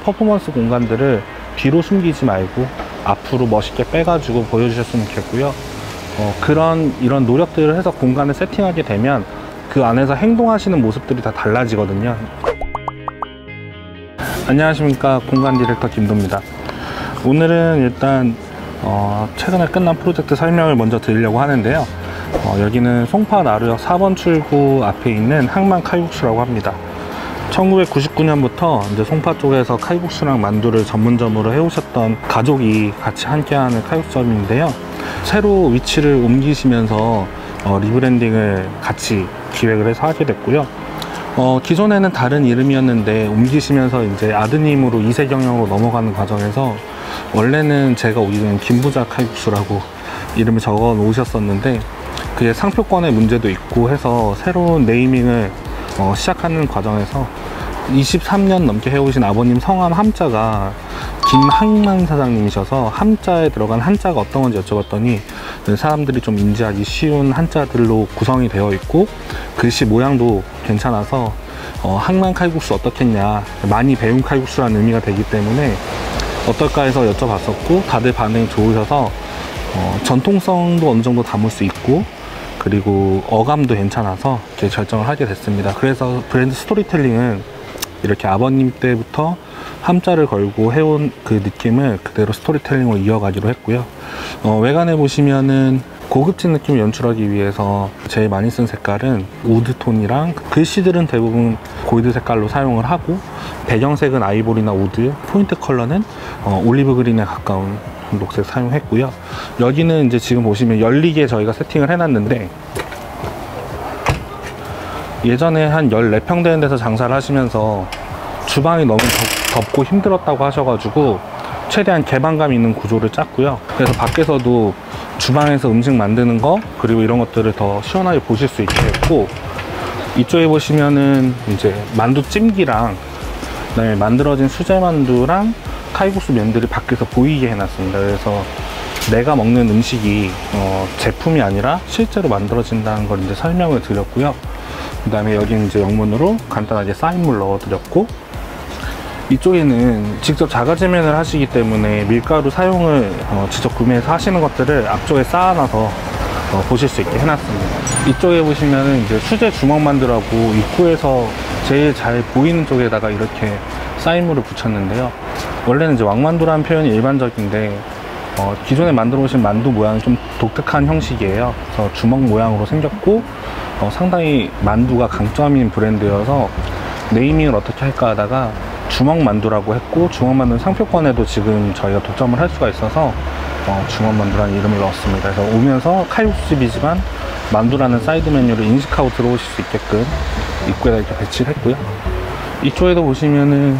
퍼포먼스 공간들을 뒤로 숨기지 말고 앞으로 멋있게 빼가지고 보여주셨으면 좋겠고요. 이런 노력들을 해서 공간을 세팅하게 되면 그 안에서 행동하시는 모습들이 다 달라지거든요. 안녕하십니까, 공간 디렉터 김도입니다. 오늘은 일단 최근에 끝난 프로젝트 설명을 먼저 드리려고 하는데요. 여기는 송파 나루역 4번 출구 앞에 있는 항만 칼국수라고 합니다. 1999년부터 이제 송파 쪽에서 칼국수랑 만두를 전문점으로 해오셨던 가족이 같이 함께하는 칼국수점인데요. 새로 위치를 옮기시면서 리브랜딩을 같이 기획을 해서 하게 됐고요. 기존에는 다른 이름이었는데 옮기시면서 이제 아드님으로 2세 경영으로 넘어가는 과정에서 원래는 제가 오기 전에 김부자 칼국수라고 이름을 적어 놓으셨었는데 그게 상표권의 문제도 있고 해서 새로운 네이밍을 시작하는 과정에서 23년 넘게 해오신 아버님 성함 함자가 김항만 사장님이셔서 함자에 들어간 한자가 어떤 건지 여쭤봤더니 사람들이 좀 인지하기 쉬운 한자들로 구성이 되어 있고 글씨 모양도 괜찮아서 항만 칼국수 어떻겠냐, 많이 배운 칼국수라는 의미가 되기 때문에 어떨까 해서 여쭤봤었고 다들 반응이 좋으셔서 전통성도 어느 정도 담을 수 있고 그리고 어감도 괜찮아서 이렇게 결정을 하게 됐습니다. 그래서 브랜드 스토리텔링은 이렇게 아버님 때부터 함자를 걸고 해온 그 느낌을 그대로 스토리텔링으로 이어가기로 했고요. 외관에 보시면은 고급진 느낌을 연출하기 위해서 제일 많이 쓴 색깔은 우드톤이랑 글씨들은 대부분 골드 색깔로 사용을 하고 배경색은 아이보리나 우드, 포인트 컬러는 올리브 그린에 가까운 녹색 사용했고요. 여기는 이제 지금 보시면 열리게 저희가 세팅을 해놨는데 예전에 한 14평 되는 데서 장사를 하시면서 주방이 너무 덥고 힘들었다고 하셔가지고 최대한 개방감 있는 구조를 짰고요. 그래서 밖에서도 주방에서 음식 만드는 거 그리고 이런 것들을 더 시원하게 보실 수 있게 했고 이쪽에 보시면은 이제 만두 찜기랑 그다음에 만들어진 수제 만두랑 칼국수 면들이 밖에서 보이게 해놨습니다. 그래서 내가 먹는 음식이 제품이 아니라 실제로 만들어진다는 걸 이제 설명을 드렸고요. 그 다음에 여기는 이제 영문으로 간단하게 사인물 넣어드렸고 이쪽에는 직접 자가제면을 하시기 때문에 밀가루 사용을 직접 구매해서 하시는 것들을 앞쪽에 쌓아놔서 보실 수 있게 해놨습니다. 이쪽에 보시면은 이제 수제 주먹만두라고 입구에서 제일 잘 보이는 쪽에다가 이렇게 사인물을 붙였는데요. 원래는 이제 왕만두라는 표현이 일반적인데 기존에 만들어 오신 만두 모양이 좀 독특한 형식이에요. 그래서 주먹 모양으로 생겼고 상당히 만두가 강점인 브랜드여서 네이밍을 어떻게 할까 하다가 주먹만두라고 했고 주먹만두는 상표권에도 지금 저희가 독점을 할 수가 있어서 주먹만두라는 이름을 넣었습니다. 그래서 오면서 칼국수집이지만 만두라는 사이드 메뉴를 인식하고 들어오실 수 있게끔 입구에다 이렇게 배치를 했고요. 이쪽에도 보시면은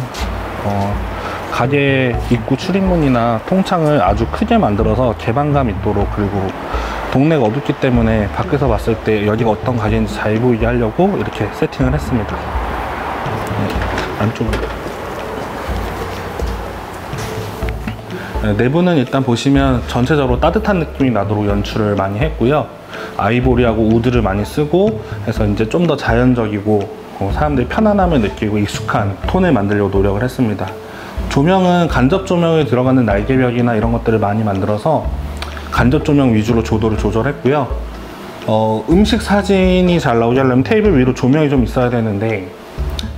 가게 입구 출입문이나 통창을 아주 크게 만들어서 개방감 있도록 그리고 동네가 어둡기 때문에 밖에서 봤을 때 여기가 어떤 가게인지 잘 보이게 하려고 이렇게 세팅을 했습니다. 안쪽으로. 내부는 일단 보시면 전체적으로 따뜻한 느낌이 나도록 연출을 많이 했고요. 아이보리하고 우드를 많이 쓰고 해서 이제 좀 더 자연적이고 사람들이 편안함을 느끼고 익숙한 톤을 만들려고 노력을 했습니다. 조명은 간접 조명에 들어가는 날개벽이나 이런 것들을 많이 만들어서 간접 조명 위주로 조도를 조절했고요. 음식 사진이 잘 나오게 하려면 테이블 위로 조명이 좀 있어야 되는데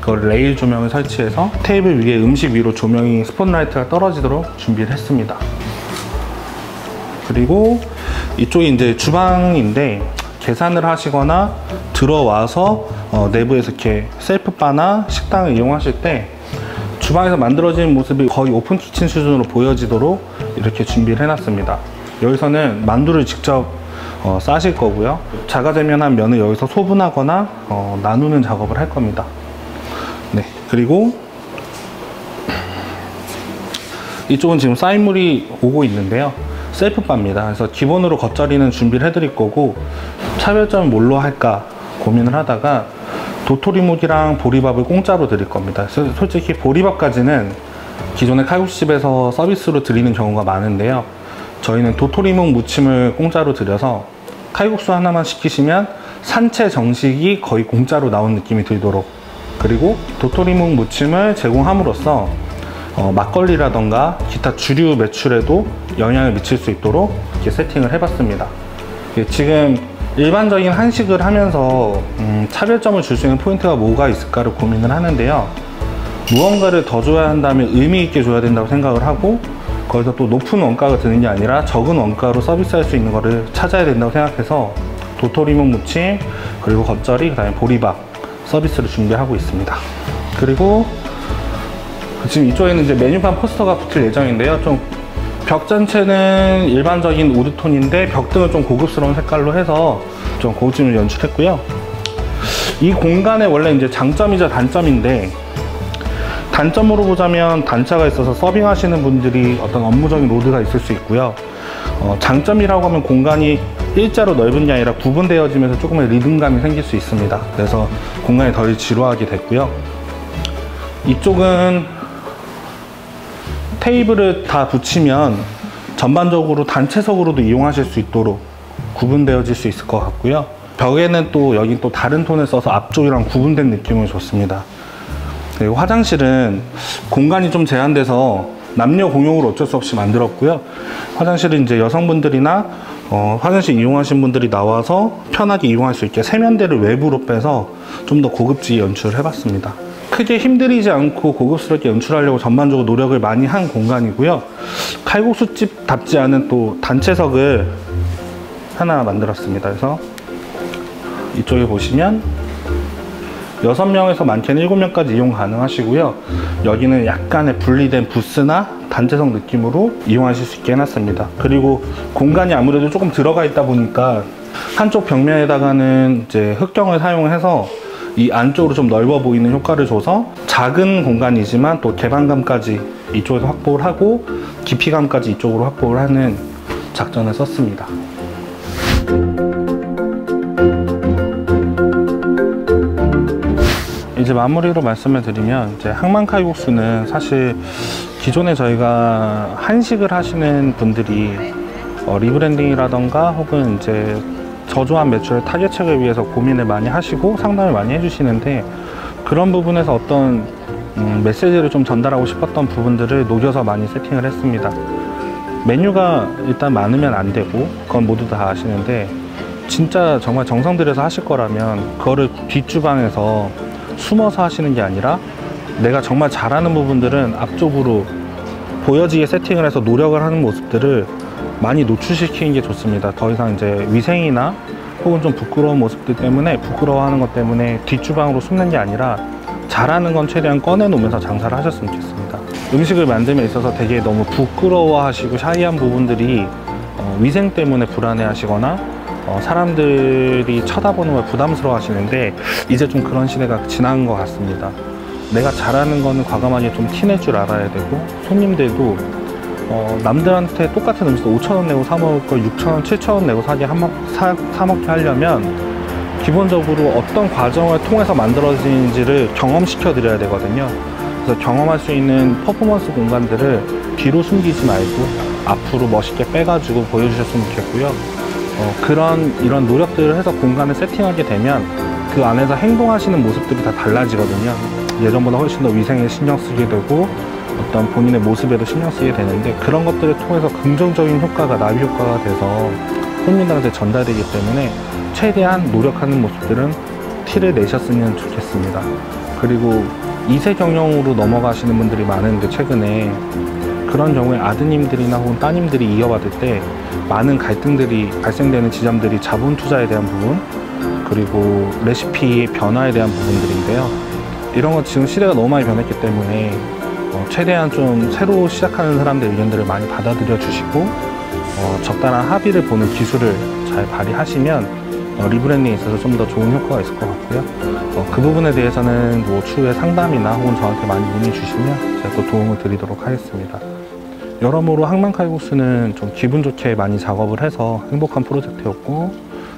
그걸 레일 조명을 설치해서 테이블 위에 음식 위로 조명이 스포트라이트가 떨어지도록 준비를 했습니다. 그리고 이쪽이 이제 주방인데 계산을 하시거나 들어와서 내부에서 이렇게 셀프바나 식당을 이용하실 때 주방에서 만들어지는 모습이 거의 오픈 키친 수준으로 보여지도록 이렇게 준비를 해놨습니다. 여기서는 만두를 직접 싸실 거고요. 자가제면한 면을 여기서 소분하거나 나누는 작업을 할 겁니다. 네, 그리고 이쪽은 지금 사인물이 오고 있는데요. 셀프바입니다. 그래서 기본으로 겉절이는 준비를 해드릴 거고 차별점을 뭘로 할까 고민을 하다가 도토리묵이랑 보리밥을 공짜로 드릴 겁니다. 솔직히 보리밥까지는 기존의 칼국수집에서 서비스로 드리는 경우가 많은데요. 저희는 도토리묵 무침을 공짜로 드려서 칼국수 하나만 시키시면 산채 정식이 거의 공짜로 나온 느낌이 들도록, 그리고 도토리묵 무침을 제공함으로써 막걸리라던가 기타 주류 매출에도 영향을 미칠 수 있도록 이렇게 세팅을 해봤습니다. 지금 일반적인 한식을 하면서 차별점을 줄 수 있는 포인트가 뭐가 있을까를 고민을 하는데요. 무언가를 더 줘야 한다면 의미 있게 줘야 된다고 생각을 하고, 거기서 또 높은 원가가 드는 게 아니라 적은 원가로 서비스할 수 있는 거를 찾아야 된다고 생각해서 도토리묵 무침, 그리고 겉절이, 그 다음에 보리밥 서비스를 준비하고 있습니다. 그리고 지금 이쪽에는 이제 메뉴판 포스터가 붙을 예정인데요. 좀 벽 전체는 일반적인 우드톤인데 벽등을 좀 고급스러운 색깔로 해서 좀 고급짐을 연출했고요. 이 공간의 원래 이제 장점이자 단점인데, 단점으로 보자면 단차가 있어서 서빙하시는 분들이 어떤 업무적인 로드가 있을 수 있고요. 장점이라고 하면 공간이 일자로 넓은 게 아니라 구분되어지면서 조금의 리듬감이 생길 수 있습니다. 그래서 공간이 덜 지루하게 됐고요. 이쪽은 테이블을 다 붙이면 전반적으로 단체석으로도 이용하실 수 있도록 구분되어질 수 있을 것 같고요. 벽에는 또 여기 또 다른 톤을 써서 앞쪽이랑 구분된 느낌을 줬습니다. 그리고 화장실은 공간이 좀 제한돼서 남녀 공용으로 어쩔 수 없이 만들었고요. 화장실은 이제 여성분들이나 화장실 이용하신 분들이 나와서 편하게 이용할 수 있게 세면대를 외부로 빼서 좀 더 고급지게 연출을 해봤습니다. 크게 힘들이지 않고 고급스럽게 연출하려고 전반적으로 노력을 많이 한 공간이고요. 칼국수집답지 않은 또 단체석을 하나 만들었습니다. 그래서 이쪽에 보시면 6명에서 많게는 7명까지 이용 가능하시고요. 여기는 약간의 분리된 부스나 단체석 느낌으로 이용하실 수 있게 해놨습니다. 그리고 공간이 아무래도 조금 들어가 있다 보니까 한쪽 벽면에다가는 이제 흑경을 사용해서 이 안쪽으로 좀 넓어 보이는 효과를 줘서 작은 공간이지만 또 개방감까지 이쪽에서 확보를 하고 깊이감까지 이쪽으로 확보를 하는 작전을 썼습니다. 이제 마무리로 말씀을 드리면, 이제 항만칼국수는 사실 기존에 저희가 한식을 하시는 분들이 리브랜딩이라던가 혹은 이제 저조한 매출의 타겟책을 위해서 고민을 많이 하시고 상담을 많이 해주시는데, 그런 부분에서 어떤 메시지를 좀 전달하고 싶었던 부분들을 녹여서 많이 세팅을 했습니다. 메뉴가 일단 많으면 안 되고 그건 모두 다 아시는데, 진짜 정말 정성 들여서 하실 거라면 그거를 뒷주방에서 숨어서 하시는 게 아니라 내가 정말 잘하는 부분들은 앞쪽으로 보여지게 세팅을 해서 노력을 하는 모습들을 많이 노출시키는 게 좋습니다. 더 이상 이제 위생이나 혹은 좀 부끄러운 모습들 때문에, 부끄러워하는 것 때문에 뒷주방으로 숨는 게 아니라 잘하는 건 최대한 꺼내놓으면서 장사를 하셨으면 좋겠습니다. 음식을 만듦에 있어서 되게 너무 부끄러워하시고 샤이한 부분들이 위생 때문에 불안해하시거나 사람들이 쳐다보는 걸 부담스러워 하시는데, 이제 좀 그런 시대가 지난 것 같습니다. 내가 잘하는 거는 과감하게 좀 티낼 줄 알아야 되고, 손님들도 남들한테 똑같은 음식도 5,000원 내고 사 먹을 걸 6,000원, 7,000원 내고 사 먹게 하려면 기본적으로 어떤 과정을 통해서 만들어지는지를 경험시켜 드려야 되거든요. 그래서 경험할 수 있는 퍼포먼스 공간들을 뒤로 숨기지 말고 앞으로 멋있게 빼가지고 보여주셨으면 좋겠고요. 이런 노력들을 해서 공간을 세팅하게 되면 그 안에서 행동하시는 모습들이 다 달라지거든요. 예전보다 훨씬 더 위생에 신경 쓰게 되고 어떤 본인의 모습에도 신경 쓰게 되는데, 그런 것들을 통해서 긍정적인 효과가, 나비 효과가 돼서 손님들한테 전달되기 때문에 최대한 노력하는 모습들은 티를 내셨으면 좋겠습니다. 그리고 2세 경영으로 넘어가시는 분들이 많은데, 최근에 그런 경우에 아드님들이나 혹은 따님들이 이어받을 때 많은 갈등들이 발생되는 지점들이 자본 투자에 대한 부분, 그리고 레시피 변화에 대한 부분들인데요. 이런 거 지금 시대가 너무 많이 변했기 때문에 최대한 좀 새로 시작하는 사람들의 의견들을 많이 받아들여 주시고 적당한 합의를 보는 기술을 잘 발휘하시면 리브랜딩에 있어서 좀 더 좋은 효과가 있을 것 같고요. 그 부분에 대해서는 뭐 추후에 상담이나 혹은 저한테 많이 문의 주시면 제가 또 도움을 드리도록 하겠습니다. 여러모로 항만칼국수는 좀 기분 좋게 많이 작업을 해서 행복한 프로젝트였고,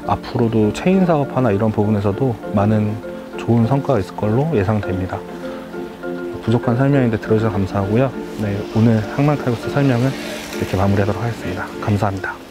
앞으로도 체인 사업 하나 이런 부분에서도 많은 좋은 성과가 있을 걸로 예상됩니다. 부족한 설명인데 들어주셔서 감사하고요. 네, 오늘 항만칼국수 설명은 이렇게 마무리하도록 하겠습니다. 감사합니다.